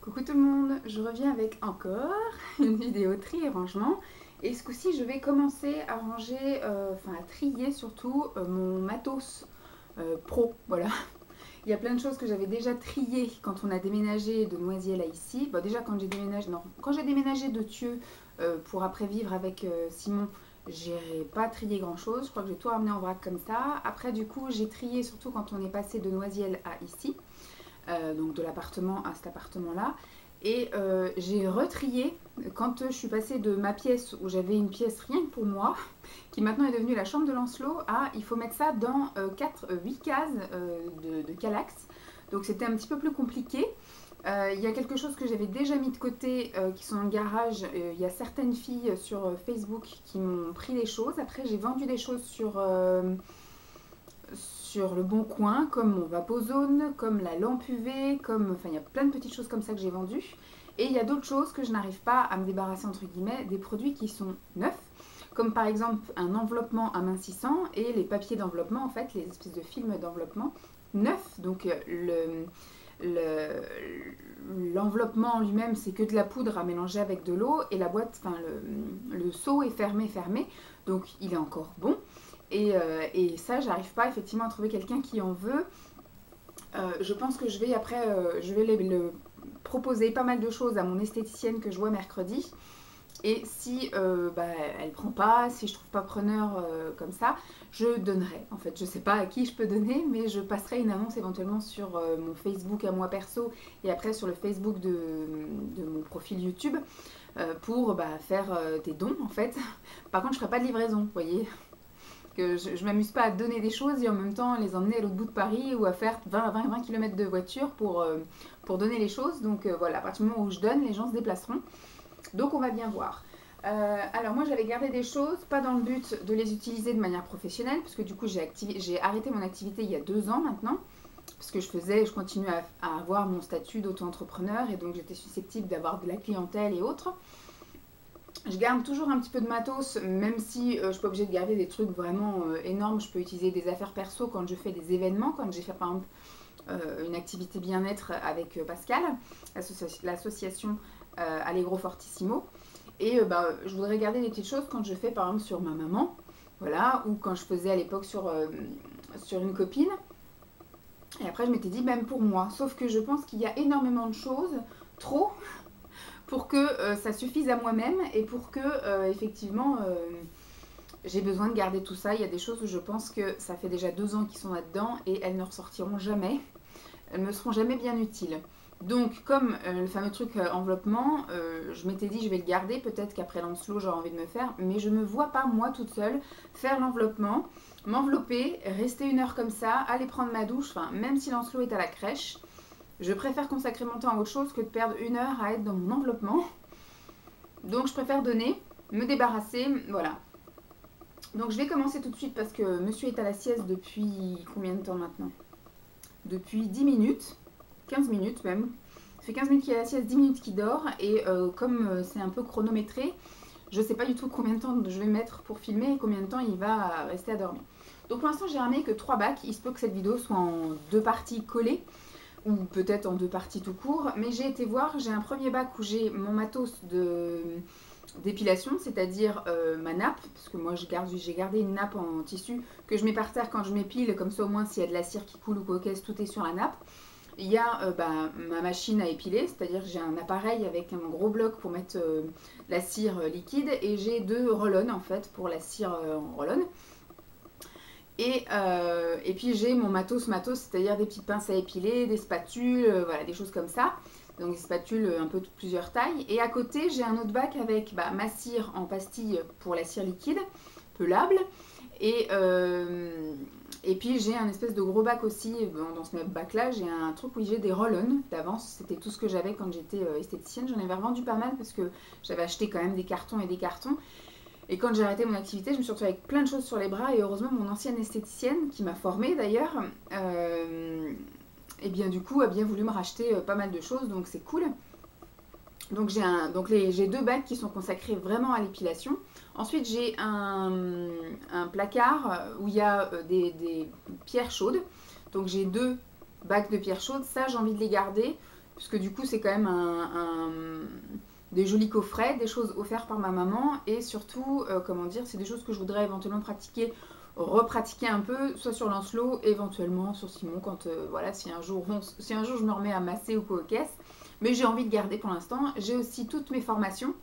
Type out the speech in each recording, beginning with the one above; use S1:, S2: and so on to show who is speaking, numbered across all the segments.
S1: Coucou tout le monde, je reviens avec encore une vidéo tri et rangement. Et ce coup-ci, je vais commencer à ranger, enfin à trier surtout mon matos pro. Voilà. Il y a plein de choses que j'avais déjà triées quand on a déménagé de Noisiel à ici. Bon, déjà quand j'ai déménagé, non, quand j'ai déménagé de Thieux pour après vivre avec Simon, j'ai pas trié grand chose. Je crois que j'ai tout ramené en vrac comme ça. Après, du coup, j'ai trié surtout quand on est passé de Noisiel à ici. Donc de l'appartement à cet appartement-là. Et j'ai retrié quand je suis passée de ma pièce où j'avais une pièce rien que pour moi, qui maintenant est devenue la chambre de Lancelot, à il faut mettre ça dans 8 cases de Calax. Donc c'était un petit peu plus compliqué. Il y a quelque chose que j'avais déjà mis de côté qui sont dans le garage. Il y a certaines filles sur Facebook qui m'ont pris des choses. Après j'ai vendu des choses sur le Bon Coin, comme mon Vaposone, comme la lampe UV, comme, enfin il y a plein de petites choses comme ça que j'ai vendues. Et il y a d'autres choses que je n'arrive pas à me débarrasser entre guillemets, des produits qui sont neufs, comme par exemple un enveloppement amincissant et les papiers d'enveloppement, en fait, les espèces de films d'enveloppement neufs. Donc l'enveloppement en lui-même, c'est que de la poudre à mélanger avec de l'eau et la boîte, enfin le seau est fermé, donc il est encore bon. Et ça, j'arrive pas effectivement à trouver quelqu'un qui en veut. Je pense que je vais après, je vais le proposer pas mal de choses à mon esthéticienne que je vois mercredi. Et si elle prend pas, si je trouve pas preneur comme ça, je donnerai. En fait, je sais pas à qui je peux donner, mais je passerai une annonce éventuellement sur mon Facebook à moi perso et après sur le Facebook de mon profil YouTube pour faire des dons en fait. Par contre, je ferai pas de livraison, vous voyez. Que je m'amuse pas à donner des choses et en même temps les emmener à l'autre bout de Paris ou à faire 20 km de voiture pour donner les choses. Donc voilà, à partir du moment où je donne, les gens se déplaceront. Donc on va bien voir. Alors moi j'avais gardé des choses, pas dans le but de les utiliser de manière professionnelle, parce que du coup j'ai arrêté mon activité il y a 2 ans maintenant, parce que je continue à avoir mon statut d'auto-entrepreneur et donc j'étais susceptible d'avoir de la clientèle et autres. Je garde toujours un petit peu de matos, même si je suis pas obligée de garder des trucs vraiment énormes. Je peux utiliser des affaires perso quand je fais des événements, quand j'ai fait par exemple une activité bien-être avec Pascal, l'association Allegro Fortissimo. Et je voudrais garder des petites choses quand je fais par exemple sur ma maman, voilà, ou quand je faisais à l'époque sur une copine. Et après je m'étais dit même pour moi, sauf que je pense qu'il y a énormément de choses, trop, pour que ça suffise à moi-même et pour que effectivement j'ai besoin de garder tout ça. Il y a des choses où je pense que ça fait déjà 2 ans qu'ils sont là-dedans et elles ne ressortiront jamais. Elles me seront jamais bien utiles. Donc comme le fameux truc enveloppement, je m'étais dit je vais le garder, peut-être qu'après Lancelot j'aurai envie de me faire, mais je ne me vois pas moi toute seule faire l'enveloppement, m'envelopper, rester 1 heure comme ça, aller prendre ma douche, enfin même si Lancelot est à la crèche, je préfère consacrer mon temps à autre chose que de perdre 1 heure à être dans mon enveloppement. Donc je préfère donner, me débarrasser, voilà. Donc je vais commencer tout de suite parce que monsieur est à la sieste depuis combien de temps maintenant? Depuis 10 minutes, 15 minutes même. Ça fait 15 minutes qu'il est à la sieste, 10 minutes qu'il dort. Et comme c'est un peu chronométré, je ne sais pas du tout combien de temps je vais mettre pour filmer et combien de temps il va rester à dormir. Donc pour l'instant j'ai ramené que 3 bacs. Il se peut que cette vidéo soit en 2 parties collées ou peut-être en 2 parties tout court, mais j'ai été voir, j'ai un premier bac où j'ai mon matos d'épilation, c'est-à-dire ma nappe, parce que moi j'ai gardé une nappe en tissu que je mets par terre quand je m'épile, comme ça au moins s'il y a de la cire qui coule ou quoi qu'est-ce, tout est sur la nappe. Il y a ma machine à épiler, c'est-à-dire j'ai un appareil avec un gros bloc pour mettre la cire liquide et j'ai 2 roll-on en fait pour la cire en roll-on. Et puis j'ai mon matos, c'est-à-dire des petites pinces à épiler, des spatules, voilà, des choses comme ça. Donc des spatules un peu de plusieurs tailles. Et à côté, j'ai un autre bac avec ma cire en pastille pour la cire liquide, pelable. Et puis j'ai un espèce de gros bac aussi. Dans ce même bac-là, j'ai un truc où j'ai des roll-on d'avance. C'était tout ce que j'avais quand j'étais esthéticienne. J'en avais revendu pas mal parce que j'avais acheté quand même des cartons et des cartons. Et quand j'ai arrêté mon activité, je me suis retrouvée avec plein de choses sur les bras. Et heureusement, mon ancienne esthéticienne, qui m'a formée d'ailleurs, et bien du coup, a bien voulu me racheter pas mal de choses. Donc c'est cool. Donc j'ai 2 bacs qui sont consacrés vraiment à l'épilation. Ensuite, j'ai un placard où il y a des pierres chaudes. Donc j'ai 2 bacs de pierres chaudes. Ça, j'ai envie de les garder puisque du coup c'est quand même des jolis coffrets, des choses offertes par ma maman, et surtout, comment dire, c'est des choses que je voudrais éventuellement pratiquer, repratiquer un peu, soit sur Lancelot, éventuellement sur Simon, quand, voilà, si un jour je me remets à masser ou quoi aux caisses, mais j'ai envie de garder pour l'instant. J'ai aussi toutes mes formations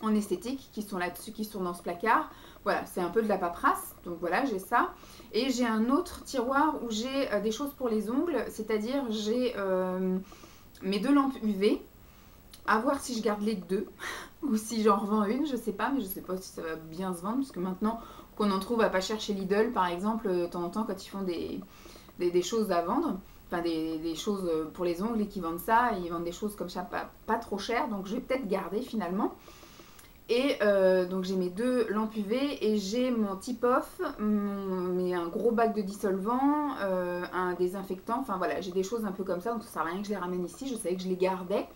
S1: en esthétique qui sont là-dessus, qui sont dans ce placard. Voilà, c'est un peu de la paperasse, donc voilà, j'ai ça. Et j'ai un autre tiroir où j'ai des choses pour les ongles, c'est-à-dire j'ai mes 2 lampes UV, à voir si je garde les 2 ou si j'en revends une, je sais pas, mais je sais pas si ça va bien se vendre, parce que maintenant qu'on en trouve à pas cher chez Lidl, par exemple, de temps en temps quand ils font des choses à vendre, enfin des choses pour les ongles et qui vendent ça, ils vendent des choses comme ça pas trop cher, donc je vais peut-être garder finalement. Et donc j'ai mes 2 lampes UV et j'ai mon tip-off, un gros bac de dissolvant, un désinfectant, enfin voilà, j'ai des choses un peu comme ça, donc ça sert à rien que je les ramène ici, je savais que je les gardais.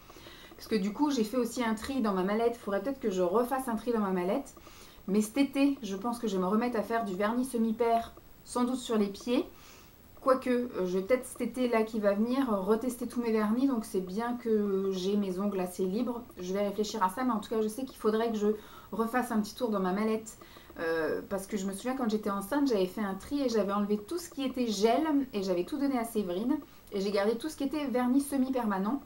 S1: Parce que du coup j'ai fait aussi un tri dans ma mallette, il faudrait peut-être que je refasse un tri dans ma mallette. Mais cet été, je pense que je vais me remettre à faire du vernis semi-pair, sans doute sur les pieds. Quoique, je vais peut-être cet été là qui va venir retester tous mes vernis, donc c'est bien que j'ai mes ongles assez libres. Je vais réfléchir à ça, mais en tout cas je sais qu'il faudrait que je refasse un petit tour dans ma mallette. Parce que je me souviens quand j'étais enceinte, j'avais fait un tri et j'avais enlevé tout ce qui était gel et j'avais tout donné à Séverine. Et j'ai gardé tout ce qui était vernis semi-permanent.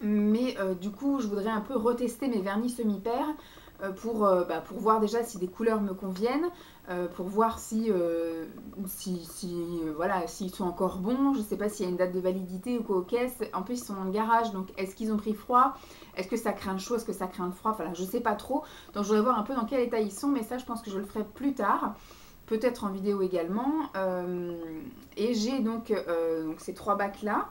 S1: Mais du coup, je voudrais un peu retester mes vernis semi-pairs pour voir déjà si des couleurs me conviennent, pour voir voilà, s'ils sont encore bons. Je ne sais pas s'il y a une date de validité ou quoi aux caisses. En plus, ils sont dans le garage, donc est-ce qu'ils ont pris froid? Est-ce que ça craint le chaud? Est-ce que ça craint le froid? Enfin, je ne sais pas trop. Donc, je voudrais voir un peu dans quel état ils sont, mais ça, je pense que je le ferai plus tard. Peut-être en vidéo également. Et j'ai donc ces 3 bacs-là.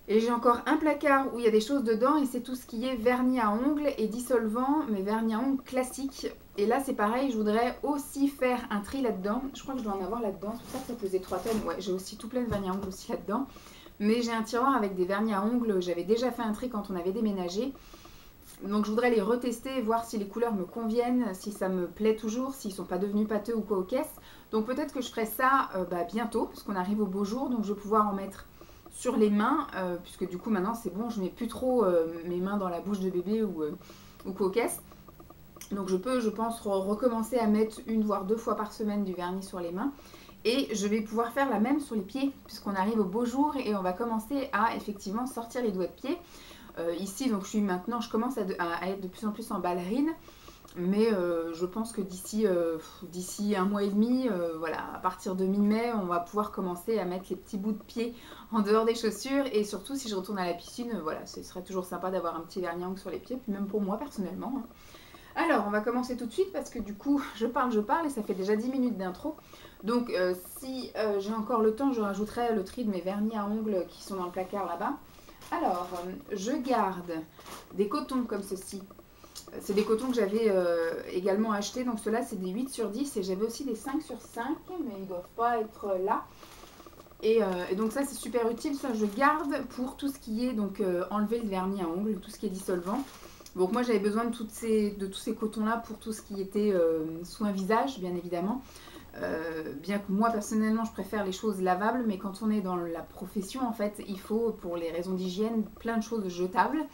S1: Et j'ai encore un placard où il y a des choses dedans et c'est tout ce qui est vernis à ongles et dissolvant, mais vernis à ongles classique. Et là c'est pareil, je voudrais aussi faire un tri là-dedans. Je crois que je dois en avoir là-dedans, c'est pour ça que ça faisait 3 tonnes. Ouais, j'ai aussi tout plein de vernis à ongles aussi là-dedans. Mais j'ai un tiroir avec des vernis à ongles, j'avais déjà fait un tri quand on avait déménagé. Donc je voudrais les retester, voir si les couleurs me conviennent, si ça me plaît toujours, s'ils sont pas devenus pâteux ou quoi aux caisses. Donc peut-être que je ferai ça bientôt, parce qu'on arrive au beau jour, donc je vais pouvoir en mettre sur les mains, puisque du coup maintenant c'est bon, je mets plus trop mes mains dans la bouche de bébé ou quoi aux caisses. Donc je peux, je pense, recommencer à mettre 1 voire 2 fois par semaine du vernis sur les mains. Et je vais pouvoir faire la même sur les pieds, puisqu'on arrive au beau jour et on va commencer à effectivement sortir les doigts de pied. Ici, donc je commence à être de plus en plus en ballerine. Mais je pense que d'ici 1 mois et demi, voilà, à partir de mi-mai, on va pouvoir commencer à mettre les petits bouts de pied en dehors des chaussures. Et surtout, si je retourne à la piscine, voilà, ce serait toujours sympa d'avoir un petit vernis à ongles sur les pieds, puis même pour moi personnellement. Hein. Alors, on va commencer tout de suite parce que du coup, je parle et ça fait déjà 10 minutes d'intro. Donc, si j'ai encore le temps, je rajouterai le tri de mes vernis à ongles qui sont dans le placard là-bas. Alors, je garde des cotons comme ceci. C'est des cotons que j'avais également achetés, donc ceux-là c'est des 8 sur 10 et j'avais aussi des 5 sur 5, mais ils ne doivent pas être là. Et donc ça c'est super utile, ça je garde pour tout ce qui est donc enlever le vernis à ongles, tout ce qui est dissolvant. Donc moi j'avais besoin de tous ces cotons-là pour tout ce qui était soin visage, bien évidemment. Bien que moi personnellement je préfère les choses lavables, mais quand on est dans la profession en fait, il faut pour les raisons d'hygiène plein de choses jetables.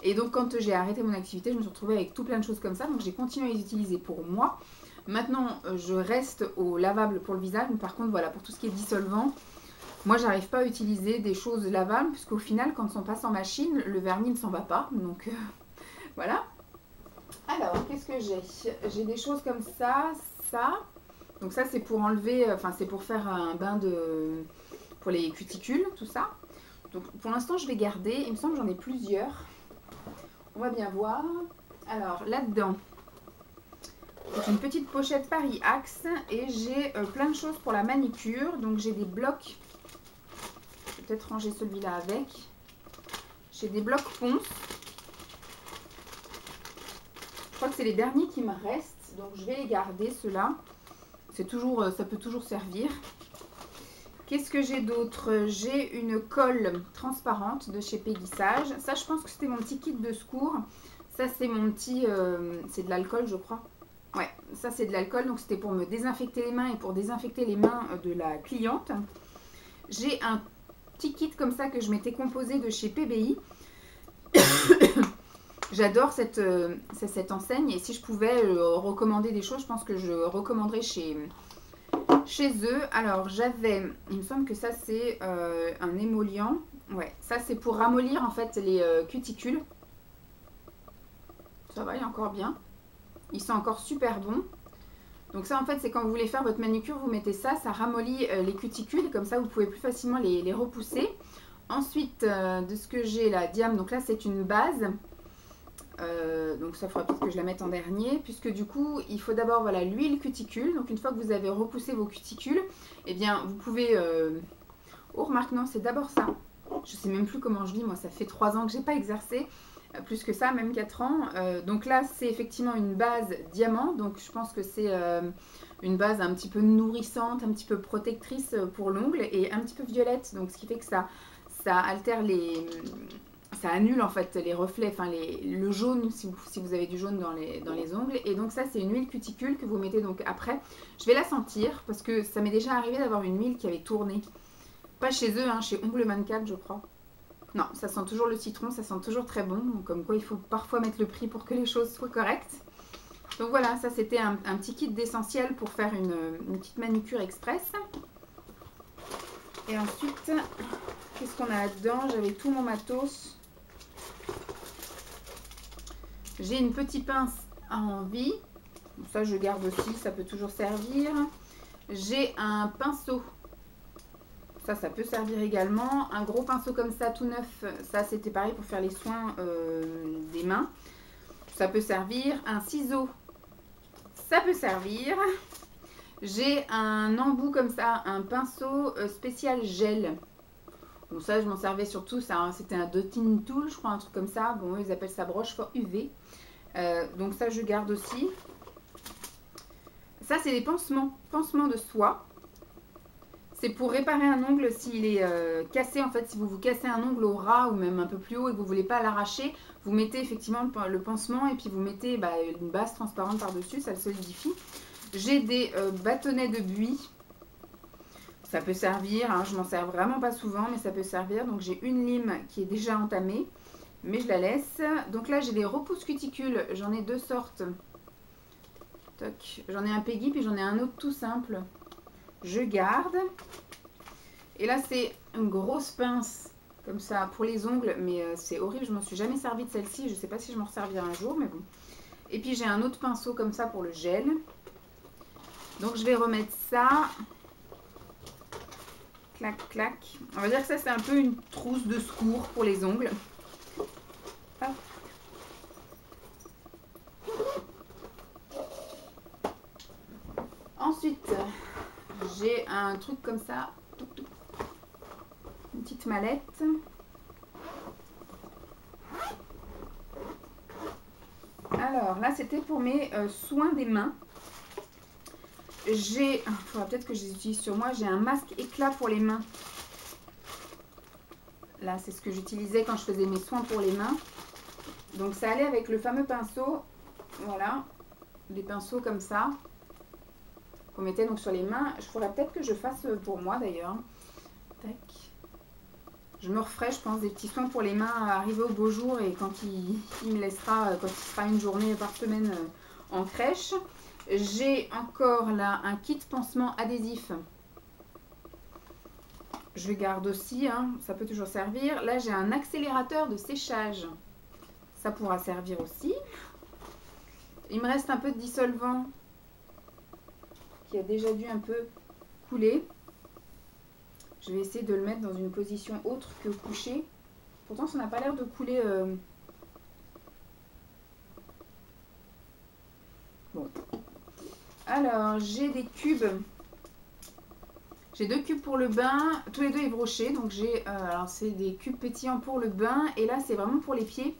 S1: Et donc quand j'ai arrêté mon activité, je me suis retrouvée avec tout plein de choses comme ça, donc j'ai continué à les utiliser pour moi. Maintenant, je reste au lavable pour le visage, mais par contre, voilà, pour tout ce qui est dissolvant, moi, j'arrive pas à utiliser des choses lavables, puisqu'au final, quand on passe en machine, le vernis ne s'en va pas, donc voilà. Alors, qu'est-ce que j'ai? J'ai des choses comme ça, ça. Donc ça, c'est pour enlever, enfin, c'est pour faire un bain pour les cuticules, tout ça. Donc pour l'instant, je vais garder, il me semble que j'en ai plusieurs. On va bien voir. Alors là-dedans, c'est une petite pochette Paris Axe et j'ai plein de choses pour la manicure. Donc j'ai des blocs. Je vais peut-être ranger celui-là avec. J'ai des blocs ponce. Je crois que c'est les derniers qui me restent. Donc je vais les garder, ceux-là. Ça peut toujours servir. Qu'est-ce que j'ai d'autre? J'ai une colle transparente de chez Pégissage. Ça, je pense que c'était mon petit kit de secours. Ça, c'est mon petit... c'est de l'alcool, je crois. Ouais, ça, c'est de l'alcool. Donc, c'était pour me désinfecter les mains et pour désinfecter les mains de la cliente. J'ai un petit kit comme ça que je m'étais composé de chez PBI. J'adore cette enseigne et si je pouvais recommander des choses, je pense que je recommanderais chez eux. Alors j'avais, il me semble que ça c'est un émollient. Ouais, ça c'est pour ramollir en fait les cuticules. Ça va, il est encore bien. Ils sont encore super bons. Donc ça en fait c'est quand vous voulez faire votre manucure, vous mettez ça, ça ramollit les cuticules. Comme ça vous pouvez plus facilement les repousser. Ensuite de ce que j'ai là, Diam, donc là c'est une base. Donc ça fera peut-être que je la mette en dernier, puisque du coup il faut d'abord voilà, l'huile cuticule. Donc une fois que vous avez repoussé vos cuticules, et eh bien vous pouvez... Oh remarque, non, c'est d'abord ça. Je sais même plus comment je vis, moi ça fait 3 ans que j'ai pas exercé, plus que ça, même 4 ans. Donc là c'est effectivement une base diamant, donc je pense que c'est une base un petit peu nourrissante, un petit peu protectrice pour l'ongle, et un petit peu violette, donc ce qui fait que ça altère les... Ça annule en fait les reflets, enfin le jaune si vous avez du jaune dans les ongles. Et donc ça c'est une huile cuticule que vous mettez donc après. Je vais la sentir parce que ça m'est déjà arrivé d'avoir une huile qui avait tourné. Pas chez eux, hein, chez Ongle 24 je crois. Non, ça sent toujours le citron, ça sent toujours très bon. Donc, comme quoi il faut parfois mettre le prix pour que les choses soient correctes. Donc voilà, ça c'était un petit kit d'essentiel pour faire une petite manucure express. Et ensuite, qu'est-ce qu'on a là-dedans? J'avais tout mon matos. J'ai une petite pince à envie. Ça, je garde aussi, ça peut toujours servir. J'ai un pinceau. Ça peut servir également. Un gros pinceau comme ça, tout neuf. Ça, c'était pareil pour faire les soins des mains. Ça peut servir. Un ciseau. Ça peut servir. J'ai un embout comme ça, un pinceau spécial gel. Bon, ça, je m'en servais surtout. C'était un dotting tool, je crois, un truc comme ça. Bon, ils appellent ça broche for UV. Donc ça, je garde aussi. Ça, c'est des pansements de soie. C'est pour réparer un ongle s'il est cassé. En fait, si vous vous cassez un ongle au ras ou même un peu plus haut et que vous ne voulez pas l'arracher, vous mettez effectivement le pansement et puis vous mettez une base transparente par-dessus, ça le solidifie. J'ai des bâtonnets de buis. Ça peut servir, hein, je m'en sers vraiment pas souvent, mais ça peut servir. Donc j'ai une lime qui est déjà entamée, mais je la laisse. Donc là j'ai des repousses cuticules, j'en ai 2 sortes. J'en ai un Peggy, puis j'en ai un autre tout simple. Je garde. Et là c'est une grosse pince, comme ça, pour les ongles, mais c'est horrible, je m'en suis jamais servi de celle-ci. Je sais pas si je m'en servirai un jour, mais bon. Et puis j'ai un autre pinceau comme ça pour le gel. Donc je vais remettre ça. Clac, clac. On va dire que ça, c'est un peu une trousse de secours pour les ongles. Hop. Ensuite, j'ai un truc comme ça. Une petite mallette. Alors, là, c'était pour mes soins des mains. Il faudra peut-être que je les utilise sur moi. J'ai un masque éclat pour les mains. Là, c'est ce que j'utilisais quand je faisais mes soins pour les mains. Donc, ça allait avec le fameux pinceau. Voilà. Des pinceaux comme ça. Qu'on mettait donc sur les mains. Il faudrait peut-être que je fasse pour moi d'ailleurs. Tac. Je me referai, je pense, des petits soins pour les mains arrivés au beau jour. Et quand il me laissera, quand il sera une journée par semaine en crèche. J'ai encore là un kit pansement adhésif. Je garde aussi, hein, ça peut toujours servir. Là, j'ai un accélérateur de séchage. Ça pourra servir aussi. Il me reste un peu de dissolvant qui a déjà dû un peu couler. Je vais essayer de le mettre dans une position autre que couché. Pourtant, ça n'a pas l'air de couler. Bon. Alors, j'ai des cubes. J'ai 2 cubes pour le bain, tous les deux ébrochés. Donc j'ai, alors c'est des cubes pétillants pour le bain. Et là, c'est vraiment pour les pieds.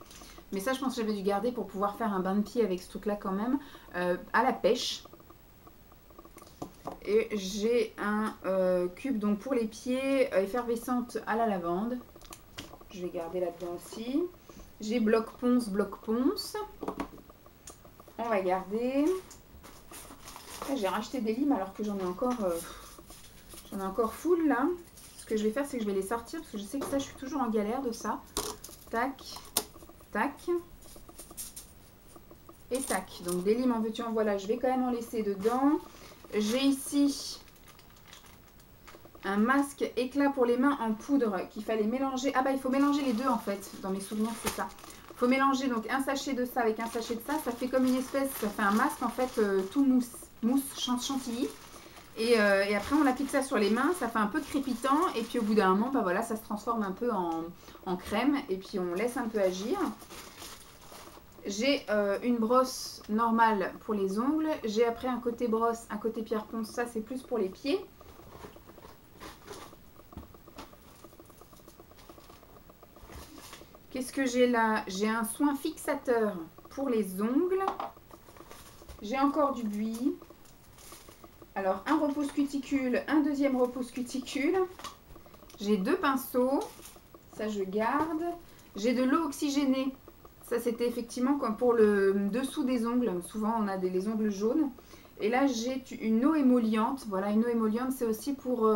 S1: Mais ça, je pense que j'avais dû garder pour pouvoir faire un bain de pied avec ce truc-là quand même. À la pêche. Et j'ai un cube donc pour les pieds, effervescente à la lavande. Je vais garder là-dedans aussi. J'ai bloc ponce. On va garder. J'ai racheté des limes alors que j'en ai encore full là. Parce que je vais faire, c'est que je vais les sortir parce que je sais que ça, je suis toujours en galère de ça. Tac, tac. Et tac. Donc des limes en veux-tu en voilà, je vais quand même en laisser dedans. J'ai ici un masque éclat pour les mains en poudre qu'il fallait mélanger. Ah bah il faut mélanger les deux en fait, dans mes souvenirs c'est ça. Il faut mélanger donc un sachet de ça avec un sachet de ça fait comme une espèce, ça fait un masque en fait tout mousse chantilly. Et après on applique ça sur les mains, ça fait un peu crépitant et puis au bout d'un moment bah voilà, ça se transforme un peu en crème et puis on laisse un peu agir. J'ai une brosse normale pour les ongles. J'ai après un côté brosse, un côté pierre ponce. Ça, c'est plus pour les pieds. Qu'est-ce que j'ai là? J'ai un soin fixateur pour les ongles. J'ai encore du buis. Alors, un repousse cuticule, un deuxième repousse cuticule. J'ai 2 pinceaux. Ça, je garde. J'ai de l'eau oxygénée. Ça, c'était effectivement comme pour le dessous des ongles. Souvent, on a les ongles jaunes. Et là, j'ai une eau émolliente. Voilà, une eau émolliente, c'est aussi pour,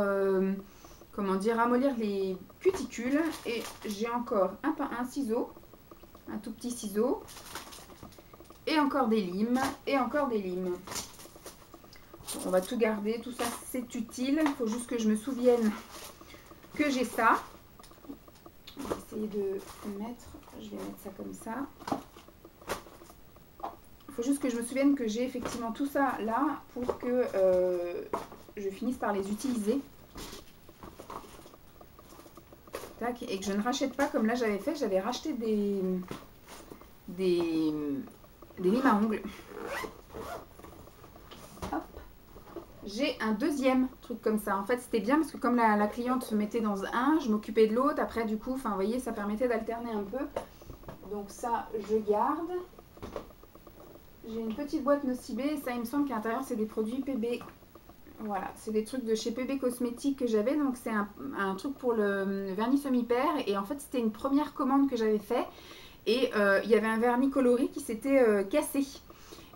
S1: comment dire, ramollir les cuticules. Et j'ai encore un ciseau, un tout petit ciseau. Et encore des limes. Et encore des limes. On va tout garder. Tout ça, c'est utile. Il faut juste que je me souvienne que j'ai ça. On va essayer de mettre... Je vais mettre ça comme ça. Il faut juste que je me souvienne que j'ai effectivement tout ça là pour que je finisse par les utiliser. Tac, et que je ne rachète pas comme là j'avais fait. J'avais racheté des limes à ongles. Hop. J'ai un deuxième truc comme ça. En fait, c'était bien parce que comme la cliente se mettait dans un, je m'occupais de l'autre. Après, du coup, vous voyez, ça permettait d'alterner un peu. Donc ça, je garde. J'ai une petite boîte Nocibé. Ça, il me semble qu'à l'intérieur, c'est des produits PB. Voilà, c'est des trucs de chez PB Cosmétiques que j'avais. Donc c'est un truc pour le vernis semi-père. Et en fait, c'était une première commande que j'avais fait. Et il y avait un vernis coloré qui s'était cassé.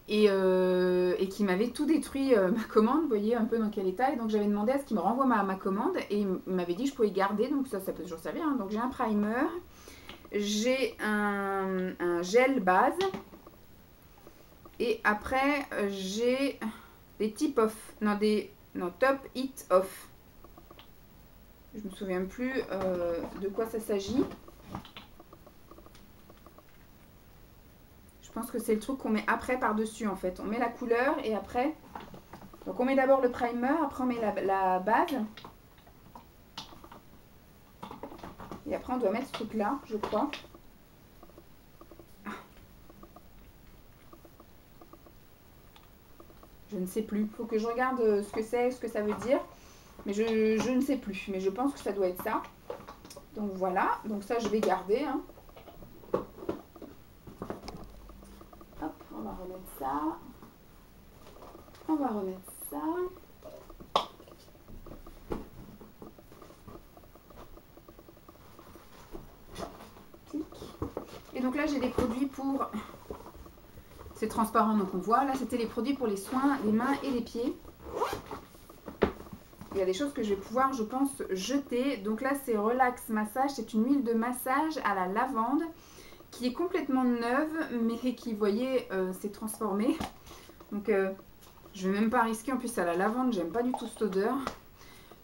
S1: Et qui m'avait tout détruit ma commande, vous voyez un peu dans quel état. Et donc j'avais demandé à ce qu'il me renvoie ma commande et il m'avait dit que je pouvais garder, donc ça peut toujours servir. Hein. Donc j'ai un primer, j'ai un gel base et après j'ai des tip off, non top hit off. Je me souviens plus de quoi ça s'agit. Je pense que c'est le truc qu'on met après par-dessus en fait. On met la couleur et après... Donc on met d'abord le primer, après on met la base. Et après on doit mettre ce truc-là, je crois. Ah. Je ne sais plus. Il faut que je regarde ce que c'est, ce que ça veut dire. Mais je ne sais plus. Mais je pense que ça doit être ça. Donc voilà. Donc ça je vais garder. Hein. On va remettre ça. On va remettre ça. Clic. Et donc là, j'ai des produits pour... C'est transparent, donc on voit. Là, c'était les produits pour les soins des mains et des pieds. Il y a des choses que je vais pouvoir, je pense, jeter. Donc là, c'est Relax Massage. C'est une huile de massage à la lavande qui est complètement neuve, mais qui, vous voyez, s'est transformée. Donc, je vais même pas risquer. En plus, à la lavande, j'aime pas du tout cette odeur.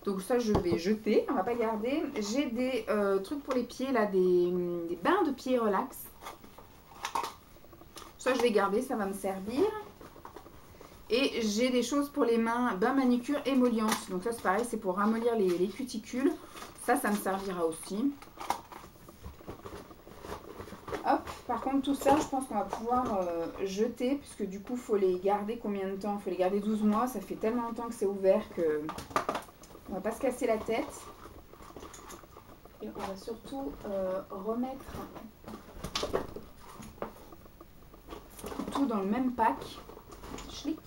S1: Donc ça, je vais jeter. On va pas garder. J'ai des trucs pour les pieds, là, des bains de pieds relax. Ça, je vais garder. Ça va me servir. Et j'ai des choses pour les mains, bain manucure émolliente. Donc ça, c'est pareil, c'est pour ramollir les cuticules. Ça me servira aussi. Hop, par contre tout ça je pense qu'on va pouvoir jeter puisque du coup il faut les garder combien de temps? Il faut les garder 12 mois, ça fait tellement longtemps que c'est ouvert que on va pas se casser la tête. Et on va surtout remettre tout dans le même pack. Schlick.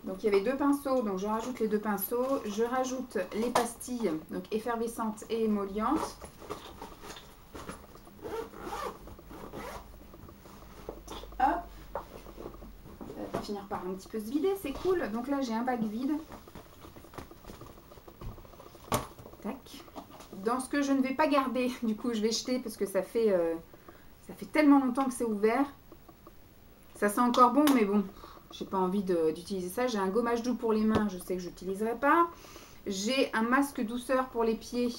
S1: Donc il y avait 2 pinceaux, donc je rajoute les 2 pinceaux, je rajoute les pastilles, donc effervescentes et émollientes. Finir par un petit peu se vider, c'est cool. Donc là j'ai un bac vide. dans ce que je ne vais pas garder. Du coup, je vais jeter parce que ça fait tellement longtemps que c'est ouvert. Ça sent encore bon, mais bon, j'ai pas envie d'utiliser ça. J'ai un gommage doux pour les mains, je sais que je n'utiliserai pas. J'ai un masque douceur pour les pieds.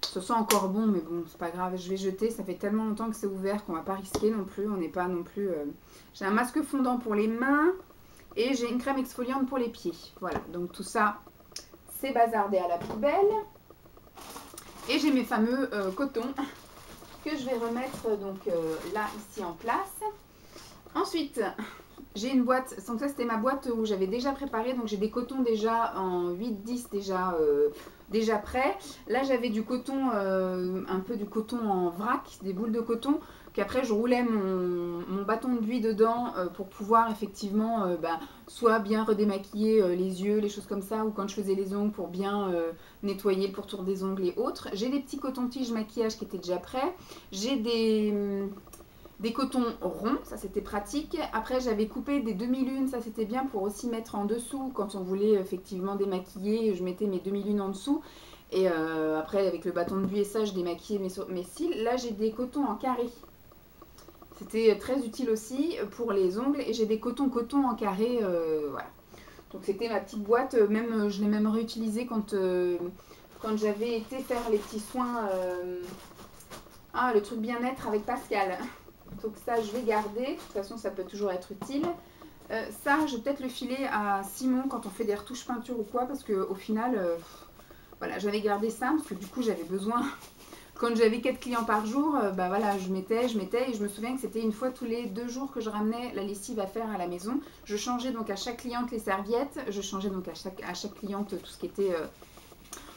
S1: Ça sent encore bon, mais bon, c'est pas grave, je vais jeter. Ça fait tellement longtemps que c'est ouvert qu'on va pas risquer non plus. On n'est pas non plus... J'ai un masque fondant pour les mains et j'ai une crème exfoliante pour les pieds. Voilà, donc tout ça, c'est bazardé à la poubelle. Et j'ai mes fameux cotons que je vais remettre donc là, ici en place. Ensuite, j'ai une boîte, donc ça c'était ma boîte où j'avais déjà préparé, donc j'ai des cotons déjà en 8-10 déjà prêts. Là j'avais du coton, un peu du coton en vrac, des boules de coton, qu'après je roulais mon bâton de buis dedans pour pouvoir effectivement soit bien redémaquiller les yeux, les choses comme ça, ou quand je faisais les ongles pour bien nettoyer le pourtour des ongles et autres. J'ai des petits cotons-tiges maquillage qui étaient déjà prêts. J'ai des cotons ronds, ça c'était pratique. Après j'avais coupé des demi-lunes, ça c'était bien pour aussi mettre en dessous quand on voulait effectivement démaquiller. Je mettais mes demi-lunes en dessous et après avec le bâton de buis et ça je démaquillais mes cils. Là j'ai des cotons en carré. C'était très utile aussi pour les ongles et j'ai des cotons en carré, voilà. Donc c'était ma petite boîte, même je l'ai même réutilisée quand j'avais été faire les petits soins, le truc bien-être avec Pascal. Donc ça je vais garder, de toute façon ça peut toujours être utile. Ça je vais peut-être le filer à Simon quand on fait des retouches peinture ou quoi, parce qu'au final, voilà, j'avais gardé ça parce que du coup j'avais besoin, quand j'avais 4 clients par jour, voilà, je mettais et je me souviens que c'était une fois tous les 2 jours que je ramenais la lessive à faire à la maison. Je changeais donc à chaque cliente les serviettes, je changeais donc à chaque cliente tout ce qui était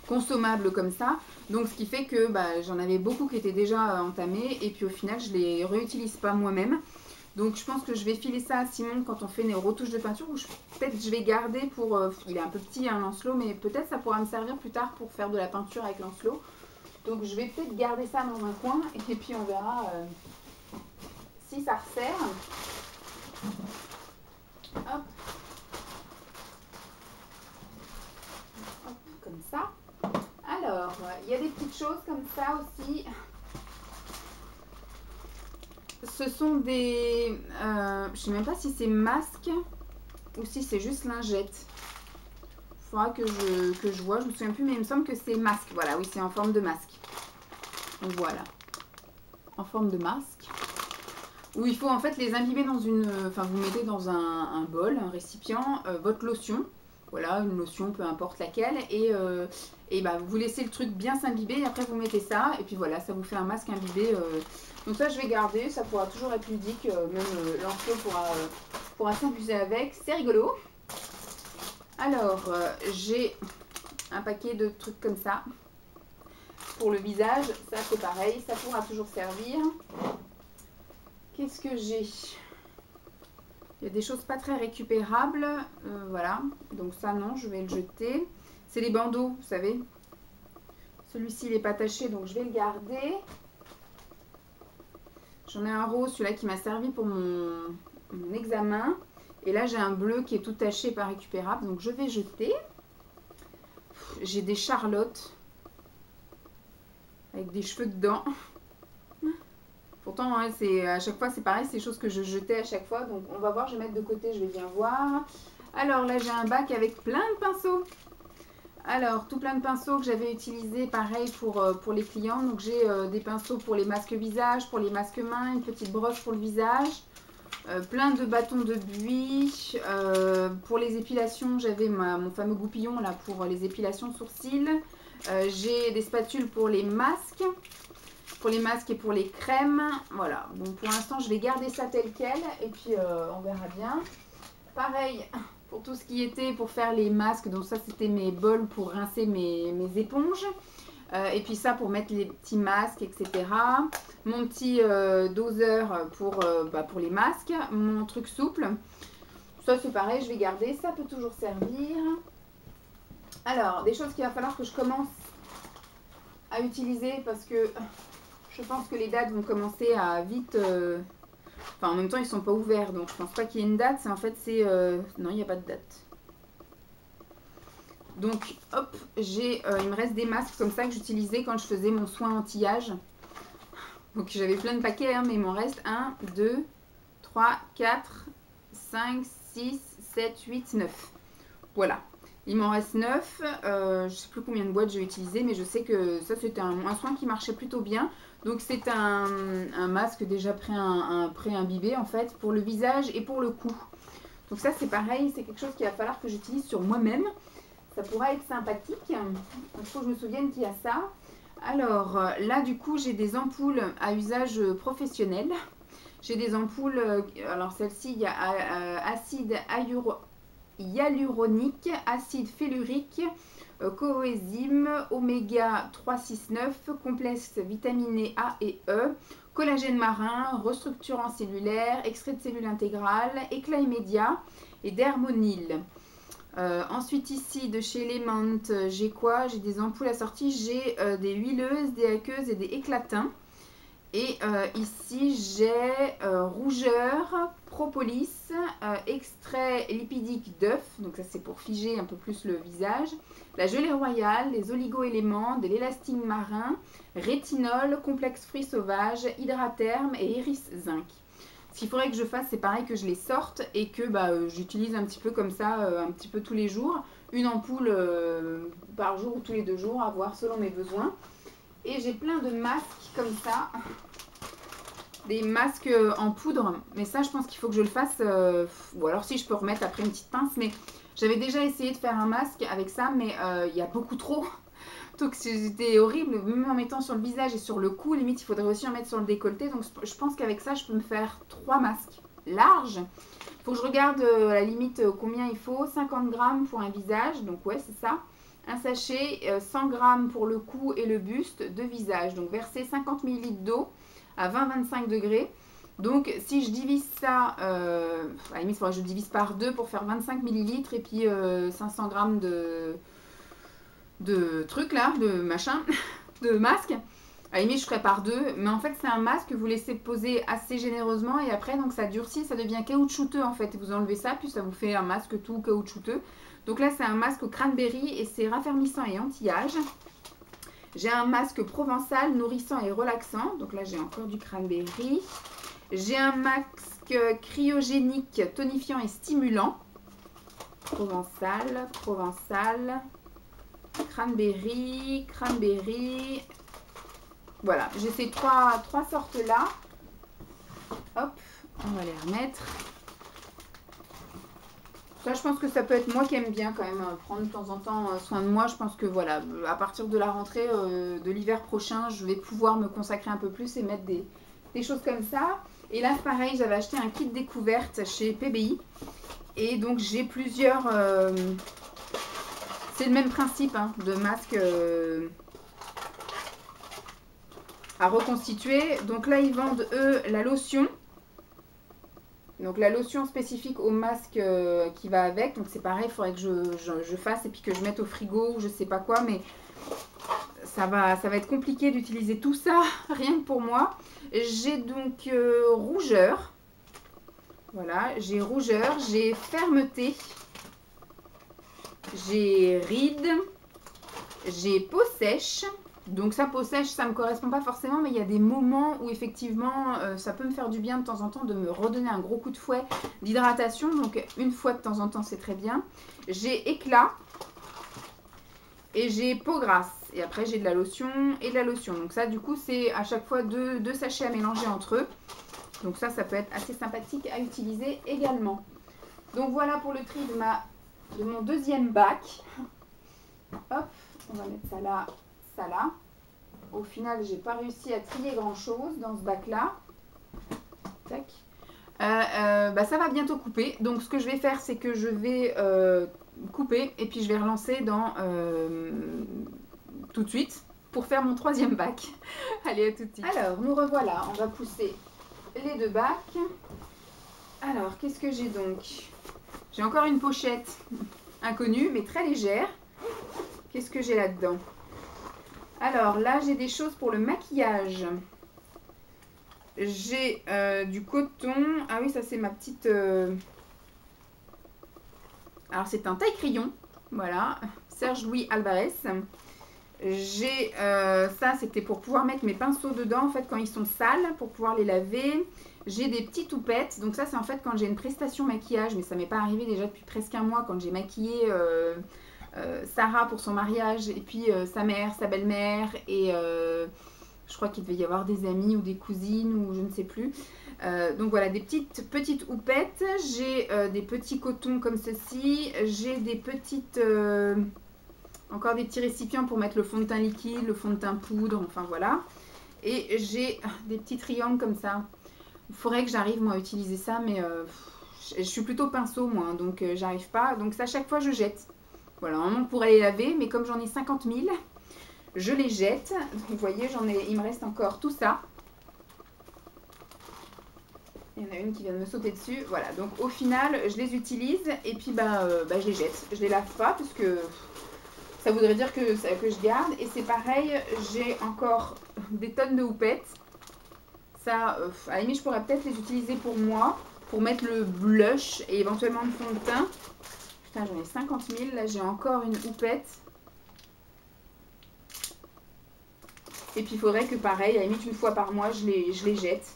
S1: consommable comme ça, donc ce qui fait que j'en avais beaucoup qui étaient déjà entamés et puis au final je les réutilise pas moi-même. Donc je pense que je vais filer ça à Simon quand on fait nos retouches de peinture, ou peut-être je vais garder pour... il est un peu petit un Lancelot, mais peut-être ça pourra me servir plus tard pour faire de la peinture avec Lancelot. Donc je vais peut-être garder ça dans un coin et puis on verra si ça resserre. Hop. Hop, comme ça. Alors, il y a des petites choses comme ça aussi. Ce sont des... je ne sais même pas si c'est masque ou si c'est juste lingette. Il faudra que je vois, je me souviens plus, mais il me semble que c'est masque. Voilà, oui, c'est en forme de masque. Donc voilà, en forme de masque. Où il faut en fait les imbiber dans une... Enfin, vous mettez dans un bol, un récipient, votre lotion. Voilà, une lotion, peu importe laquelle. Et vous laissez le truc bien s'imbiber. Et après, vous mettez ça. Et puis voilà, ça vous fait un masque imbibé. Donc ça, je vais garder. Ça pourra toujours être ludique. Même Lancelot pourra s'amuser avec. C'est rigolo. Alors, j'ai un paquet de trucs comme ça. Pour le visage, ça c'est pareil. Ça pourra toujours servir. Qu'est-ce que j'ai ? Il y a des choses pas très récupérables, voilà, donc ça non, je vais le jeter. C'est les bandeaux, vous savez. Celui-ci il n'est pas taché, donc je vais le garder. J'en ai un rose, celui-là qui m'a servi pour mon examen. Et là j'ai un bleu qui est tout taché, pas récupérable, donc je vais jeter. J'ai des charlottes avec des cheveux dedans. Pourtant, hein, à chaque fois, c'est pareil, c'est des choses que je jetais à chaque fois. Donc, on va voir, je vais mettre de côté, je vais bien voir. Alors, là, j'ai un bac avec plein de pinceaux. Alors, tout plein de pinceaux que j'avais utilisés, pareil, pour les clients. Donc, j'ai des pinceaux pour les masques visage, pour les masques mains, une petite broche pour le visage. Plein de bâtons de buis. Pour les épilations, j'avais mon fameux goupillon, là, pour les épilations sourcils. J'ai des spatules pour les masques. Pour les masques et pour les crèmes, voilà. Bon, pour l'instant, je vais garder ça tel quel et puis on verra bien. Pareil, pour tout ce qui était pour faire les masques, donc ça, c'était mes bols pour rincer mes éponges. Et puis ça, pour mettre les petits masques, etc. Mon petit doseur pour les masques. Mon truc souple. Ça, c'est pareil, je vais garder. Ça peut toujours servir. Alors, des choses qu'il va falloir que je commence à utiliser parce que... Je pense que les dates vont commencer à vite... Enfin, en même temps, ils sont pas ouverts. Donc, je pense pas qu'il y ait une date. En fait, c'est... Non, il n'y a pas de date. Donc hop, il me reste des masques comme ça que j'utilisais quand je faisais mon soin anti-âge. Donc j'avais plein de paquets, hein, mais il m'en reste 1, 2, 3, 4, 5, 6, 7, 8, 9. Voilà. Il m'en reste 9. Je ne sais plus combien de boîtes j'ai utilisé, mais je sais que ça c'était un soin qui marchait plutôt bien. Donc c'est un masque déjà pré-imbibé en fait pour le visage et pour le cou. Donc ça c'est pareil, c'est quelque chose qu'il va falloir que j'utilise sur moi-même. Ça pourrait être sympathique. Il faut que je me souvienne qu'il y a ça. Alors là du coup j'ai des ampoules à usage professionnel. J'ai des ampoules, alors celle-ci il y a acide hyaluronique, acide fellurique, coenzyme, oméga 369, complexe vitaminé A et E, collagène marin, restructurant cellulaire, extrait de cellules intégrales, éclat immédiat et d'hermonil. Ensuite ici de chez Element, j'ai quoi? J'ai des ampoules assorties, j'ai des huileuses, des aqueuses et des éclatins. Et ici j'ai rougeur, propolis, extrait lipidique d'œuf, donc ça c'est pour figer un peu plus le visage, la gelée royale, les oligo-éléments, de l'élastine marin, rétinol, complexe fruits sauvages, hydraterme et iris zinc. Ce qu'il faudrait que je fasse, c'est pareil, que je les sorte et que j'utilise un petit peu comme ça, un petit peu tous les jours, une ampoule par jour ou tous les 2 jours, à voir selon mes besoins. Et j'ai plein de masques comme ça, des masques en poudre, mais ça je pense qu'il faut que je le fasse, ou alors si je peux remettre après une petite pince, mais j'avais déjà essayé de faire un masque avec ça, mais il y a beaucoup trop, donc c'était horrible, même en mettant sur le visage et sur le cou, limite il faudrait aussi en mettre sur le décolleté, donc je pense qu'avec ça je peux me faire 3 masques larges. Il faut que je regarde à la limite combien il faut, 50 grammes pour un visage, donc ouais c'est ça. Un sachet, 100 grammes pour le cou et le buste de visage. Donc verser 50 ml d'eau à 20-25 degrés. Donc si je divise ça, à la limite, il faudrait que je divise par 2 pour faire 25 ml et puis 500 grammes de trucs là, de machin, de masque. À la limite, je ferais par 2. Mais en fait, c'est un masque que vous laissez poser assez généreusement et après, donc ça durcit, ça devient caoutchouteux en fait. Vous enlevez ça, puis ça vous fait un masque tout caoutchouteux. Donc là, c'est un masque au cranberry et c'est raffermissant et anti-âge. J'ai un masque provençal, nourrissant et relaxant. Donc là, j'ai encore du cranberry. J'ai un masque cryogénique, tonifiant et stimulant. Provençal, cranberry. Voilà, j'ai ces trois sortes-là. Hop, on va les remettre. Ça, je pense que ça peut être moi qui aime bien quand même prendre de temps en temps soin de moi. Je pense que voilà, à partir de la rentrée de l'hiver prochain, je vais pouvoir me consacrer un peu plus et mettre des choses comme ça. Et là, pareil, j'avais acheté un kit découverte chez PBI. Et donc, j'ai plusieurs... c'est le même principe hein, de masque à reconstituer. Donc là, ils vendent, eux, la lotion. Donc la lotion spécifique au masque qui va avec. Donc c'est pareil, il faudrait que je fasse et puis que je mette au frigo ou je sais pas quoi. Mais ça va être compliqué d'utiliser tout ça, rien que pour moi. J'ai donc rougeur. Voilà, j'ai rougeur, j'ai fermeté. J'ai rides. J'ai peau sèche. Donc ça, peau sèche, ça ne me correspond pas forcément, mais il y a des moments où effectivement, ça peut me faire du bien de temps en temps de me redonner un gros coup de fouet d'hydratation. Donc une fois de temps en temps, c'est très bien. J'ai éclat et j'ai peau grasse. Et après, j'ai de la lotion et de la lotion. Donc ça, du coup, c'est à chaque fois deux sachets à mélanger entre eux. Donc ça peut être assez sympathique à utiliser également. Donc voilà pour le tri de mon deuxième bac. Hop, on va mettre ça là. Ça là. Au final, j'ai pas réussi à trier grand chose dans ce bac là. Tac. Ça va bientôt couper. Donc ce que je vais faire, c'est que je vais couper et puis je vais relancer dans tout de suite pour faire mon troisième bac. Allez, à tout de suite. Alors, nous revoilà. On va pousser les 2 bacs. Alors, qu'est-ce que j'ai donc? J'ai encore une pochette inconnue, mais très légère. Qu'est-ce que j'ai là-dedans? Alors là, j'ai des choses pour le maquillage. J'ai du coton. Ah oui, ça c'est ma petite... Alors c'est un taille-crayon. Voilà. Serge Louis Alvarez. J'ai ça, c'était pour pouvoir mettre mes pinceaux dedans, en fait, quand ils sont sales, pour pouvoir les laver. J'ai des petites houpettes. Donc ça, c'est en fait quand j'ai une prestation maquillage, mais ça m'est pas arrivé déjà depuis presque un mois, quand j'ai maquillé Sarah pour son mariage, et puis sa mère, sa belle-mère, et je crois qu'il devait y avoir des amis ou des cousines, ou je ne sais plus. Donc voilà, des petites houpettes. J'ai des petits cotons comme ceci. J'ai des petites... encore des petits récipients pour mettre le fond de teint liquide, le fond de teint poudre, enfin voilà. Et j'ai des petits triangles comme ça. Il faudrait que j'arrive moi à utiliser ça, mais je suis plutôt pinceau moi, donc j'arrive pas. Donc ça, à chaque fois je jette. Voilà, normalement pour aller laver, mais comme j'en ai 50 000, je les jette. Donc, vous voyez, il me reste encore tout ça. Il y en a une qui vient de me sauter dessus. Voilà, donc au final, je les utilise et puis je les jette. Je les lave pas parce que ça voudrait dire que je garde. Et c'est pareil, j'ai encore des tonnes de houpettes. Ça, à la limite, je pourrais peut-être les utiliser pour moi, pour mettre le blush et éventuellement le fond de teint. Putain, j'en ai 50 000. Là, j'ai encore une houppette. Et puis, il faudrait que, pareil, à la limite, une fois par mois, je les jette.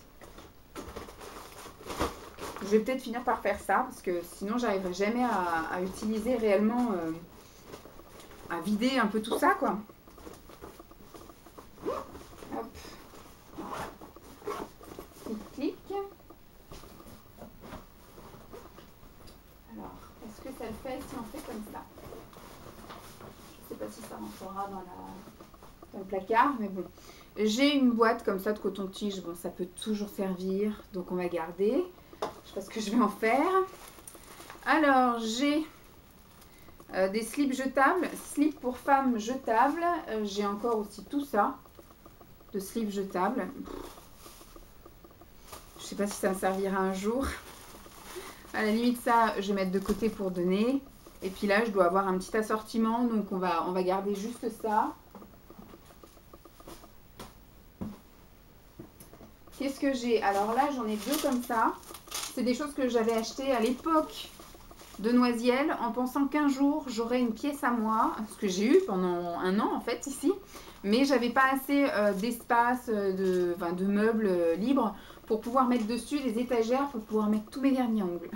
S1: Je vais peut-être finir par faire ça, parce que sinon, j'arriverai jamais à utiliser réellement, à vider un peu tout ça, quoi. Hop. Clic. Alors, est-ce que ça le fait si on fait comme ça? Je ne sais pas si ça rentrera dans le placard, mais bon. J'ai une boîte comme ça de coton-tige. Bon, ça peut toujours servir, donc on va garder. Je sais pas ce que je vais en faire. Alors, j'ai des slips jetables, slips pour femmes jetables. J'ai encore aussi tout ça de slips jetables. Je sais pas si ça me servira un jour. À la limite, ça, je vais mettre de côté pour donner. Et puis là, je dois avoir un petit assortiment, donc on va garder juste ça. Qu'est-ce que j'ai? Alors là, j'en ai deux comme ça. C'est des choses que j'avais achetées à l'époque de Noisiel en pensant qu'un jour, j'aurais une pièce à moi. Ce que j'ai eu pendant un an, en fait, ici. Mais j'avais pas assez d'espace, de meubles libres pour pouvoir mettre dessus des étagères pour pouvoir mettre tous mes vernis à ongles.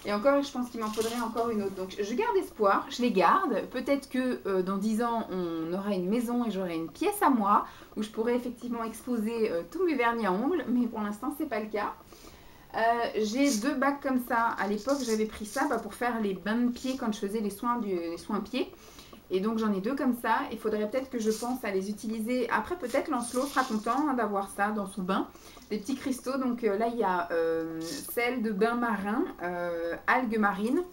S1: Et encore, je pense qu'il m'en faudrait encore une autre. Donc, je garde espoir, je les garde. Peut-être que dans 10 ans, on aura une maison et j'aurai une pièce à moi où je pourrais effectivement exposer tous mes vernis à ongles. Mais pour l'instant, c'est pas le cas. J'ai deux bacs comme ça. À l'époque, j'avais pris ça pour faire les bains de pieds quand je faisais les soins pieds. Et donc, j'en ai deux comme ça. Il faudrait peut-être que je pense à les utiliser. Après, peut-être Lancelot sera content d'avoir ça dans son bain. Des petits cristaux. Donc là, il y a sel de bain marin, algues marines.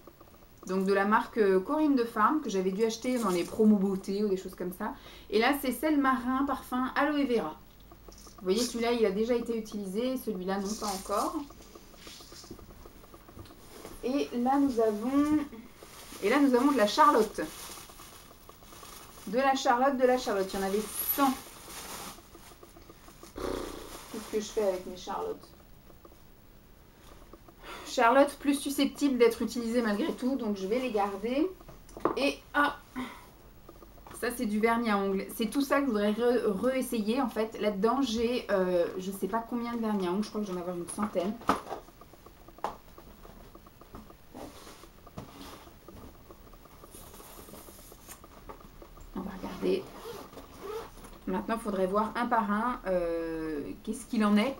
S1: Donc de la marque Corinne de Farm que j'avais dû acheter dans les promos beauté ou des choses comme ça. Et là, c'est sel marin parfum aloe vera. Vous voyez, celui-là, il a déjà été utilisé. Celui-là, non, pas encore. Et là, nous avons de la Charlotte. De la Charlotte. Il y en avait 100. Qu'est-ce que je fais avec mes Charlottes? Charlotte plus susceptible d'être utilisée malgré tout, donc je vais les garder. Et ça c'est du vernis à ongles. C'est tout ça que je voudrais réessayer en fait. Là-dedans j'ai je sais pas combien de vernis à ongles, je crois que j'en ai avoir une centaine. On va regarder. Maintenant il faudrait voir un par un qu'est-ce qu'il en est.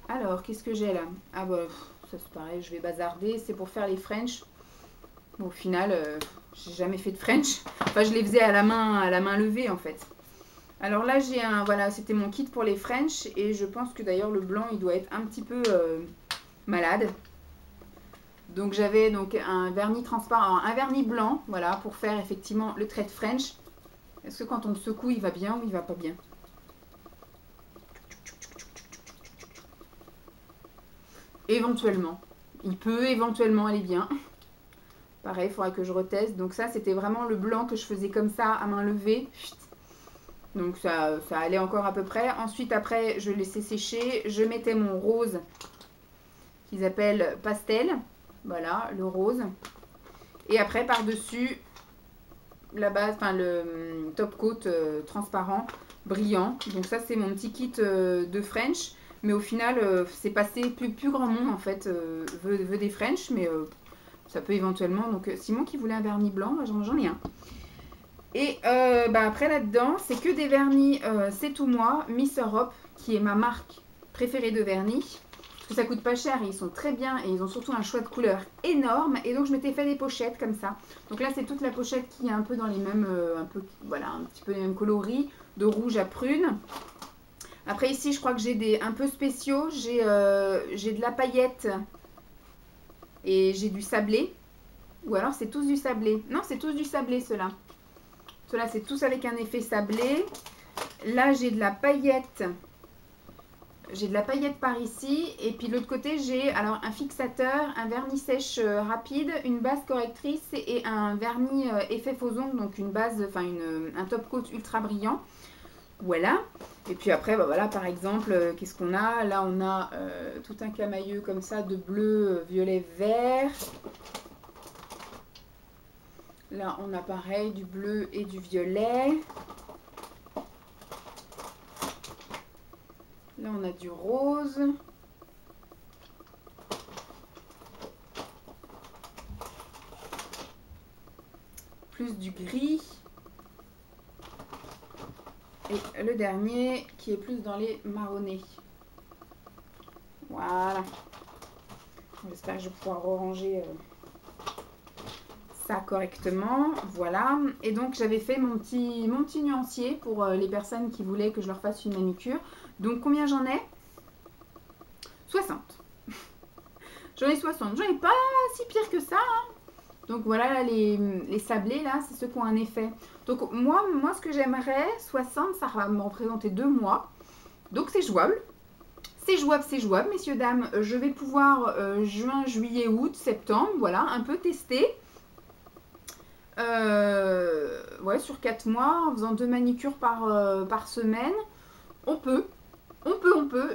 S1: Alors qu'est-ce que j'ai là? Ah bah ça c'est pareil, je vais bazarder, c'est pour faire les French. Bon, au final, j'ai jamais fait de French. Enfin, je les faisais à la main levée en fait. Alors là, j'ai voilà, c'était mon kit pour les French et je pense que d'ailleurs le blanc, il doit être un petit peu malade. Donc j'avais donc un vernis transparent, un vernis blanc, voilà, pour faire effectivement le trait de French. Est-ce que quand on le secoue, il va bien ou il va pas bien? Éventuellement. Il peut éventuellement aller bien. Pareil, il faudra que je reteste. Donc ça, c'était vraiment le blanc que je faisais comme ça, à main levée. Donc ça allait encore à peu près. Ensuite, après, je laissais sécher. Je mettais mon rose, qu'ils appellent pastel. Voilà, le rose. Et après, par-dessus, la base, enfin le top coat transparent, brillant. Donc ça c'est mon petit kit de French. Mais au final, c'est passé, plus grand monde en fait veut des French, mais ça peut éventuellement. Donc Simon qui voulait un vernis blanc, j'en ai un. Et après là-dedans, c'est que des vernis C'est tout moi, Miss Europe, qui est ma marque préférée de vernis. Parce que ça coûte pas cher et ils sont très bien et ils ont surtout un choix de couleurs énorme. Et donc je m'étais fait des pochettes comme ça. Donc là c'est toute la pochette qui est un peu dans les mêmes, voilà, un petit peu les mêmes coloris, de rouge à prune. Après ici je crois que j'ai des un peu spéciaux, j'ai de la paillette et j'ai du sablé. Ou alors c'est tous du sablé. Non, c'est tous du sablé ceux-là. Ceux-là c'est tous avec un effet sablé. Là j'ai de la paillette. J'ai de la paillette par ici et puis de l'autre côté j'ai alors un fixateur, un vernis sèche rapide, une base correctrice et un vernis effet faux ongles, donc une base, enfin un top coat ultra brillant. Voilà. Et puis après, bah voilà, par exemple, qu'est-ce qu'on a? Là on a tout un camailleux comme ça de bleu, violet, vert. Là on a pareil du bleu et du violet. Là, on a du rose. Plus du gris. Et le dernier qui est plus dans les marronnés. Voilà. J'espère que je vais pouvoir ranger ça correctement. Voilà. Et donc, j'avais fait mon petit nuancier pour les personnes qui voulaient que je leur fasse une manucure. Donc, combien j'en ai? 60. J'en ai 60. J'en ai pas si pire que ça. Hein. Donc, voilà, là, les sablés, là, c'est ceux qui ont un effet. Donc, moi ce que j'aimerais, 60, ça va me représenter 2 mois. Donc, c'est jouable. C'est jouable, messieurs, dames. Je vais pouvoir juin, juillet, août, septembre, voilà, un peu tester. Ouais, sur 4 mois, en faisant 2 manicures par semaine. On peut.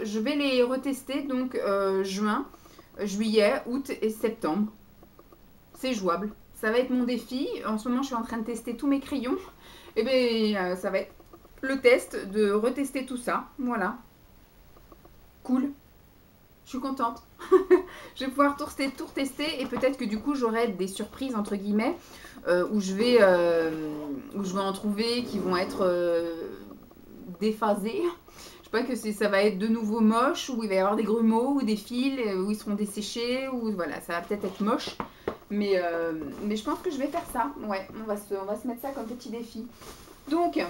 S1: Je vais les retester, donc juin, juillet, août et septembre. C'est jouable. Ça va être mon défi. En ce moment, je suis en train de tester tous mes crayons. Et bien, ça va être le test de retester tout ça. Voilà. Cool. Je suis contente. Je vais pouvoir tout retester et peut-être que du coup, j'aurai des surprises, entre guillemets, où je vais en trouver qui vont être déphasées. Je sais pas que ça va être de nouveau moche, où il va y avoir des grumeaux ou des fils, où ils seront desséchés, ou voilà, ça va peut-être être moche. Mais je pense que je vais faire ça. Ouais, on va se mettre ça comme petit défi. Donc,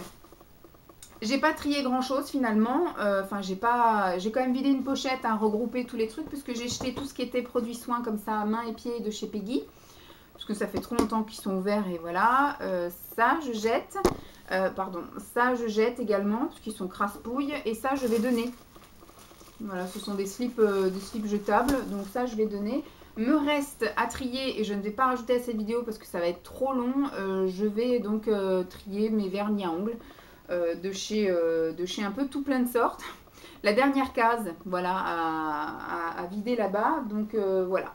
S1: j'ai pas trié grand chose finalement. Enfin, j'ai quand même vidé une pochette, hein, regroupé tous les trucs, puisque j'ai jeté tout ce qui était produits soins comme ça, mains et pieds de chez Peggy. Parce que ça fait trop longtemps qu'ils sont ouverts et voilà. Ça, je jette. Ça, je jette également, parce qu'ils sont crasse-pouilles. Et ça, je vais donner. Voilà, ce sont des slips jetables. Donc ça, je vais donner. Me reste à trier, et je ne vais pas rajouter à cette vidéo parce que ça va être trop long. Je vais donc trier mes vernis à ongles de chez un peu tout plein de sortes. La dernière case, voilà, à vider là-bas. Donc voilà,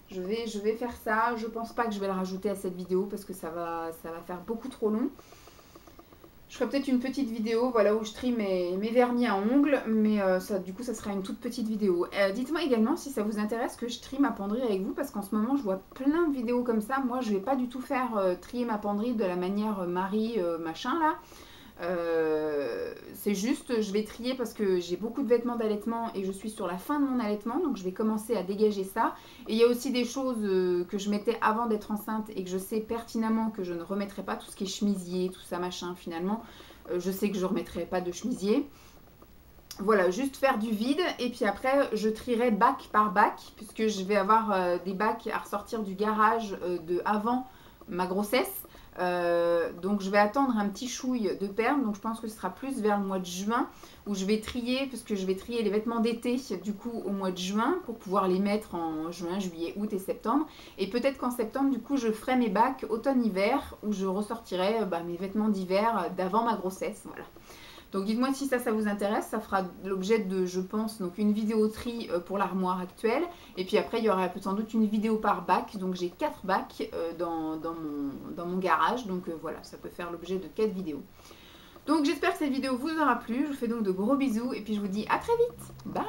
S1: je vais faire ça. Je pense pas que je vais le rajouter à cette vidéo parce que ça va faire beaucoup trop long. Je ferai peut-être une petite vidéo, voilà, où je trie mes vernis à ongles, mais du coup ça sera une toute petite vidéo. Dites-moi également si ça vous intéresse que je trie ma penderie avec vous, parce qu'en ce moment je vois plein de vidéos comme ça. Moi je vais pas du tout faire trier ma penderie de la manière Marie machin là. C'est juste, je vais trier parce que j'ai beaucoup de vêtements d'allaitement et je suis sur la fin de mon allaitement, donc je vais commencer à dégager ça. Et il y a aussi des choses que je mettais avant d'être enceinte et que je sais pertinemment que je ne remettrai pas, tout ce qui est chemisier, tout ça machin finalement, je sais que je ne remettrai pas de chemisier. Voilà, juste faire du vide et puis après je trierai bac par bac, puisque je vais avoir des bacs à ressortir du garage de avant ma grossesse. Donc je vais attendre un petit chouille de perles, donc je pense que ce sera plus vers le mois de juin où je vais trier, puisque je vais trier les vêtements d'été du coup au mois de juin pour pouvoir les mettre en juin, juillet, août et septembre. Et peut-être qu'en septembre du coup je ferai mes bacs automne-hiver où je ressortirai mes vêtements d'hiver d'avant ma grossesse. Voilà. Donc dites-moi si ça vous intéresse, ça fera l'objet de, je pense, donc une vidéo tri pour l'armoire actuelle. Et puis après, il y aura sans doute une vidéo par bac. Donc j'ai 4 bacs dans mon garage. Donc voilà, ça peut faire l'objet de 4 vidéos. Donc j'espère que cette vidéo vous aura plu. Je vous fais donc de gros bisous et puis je vous dis à très vite. Bye!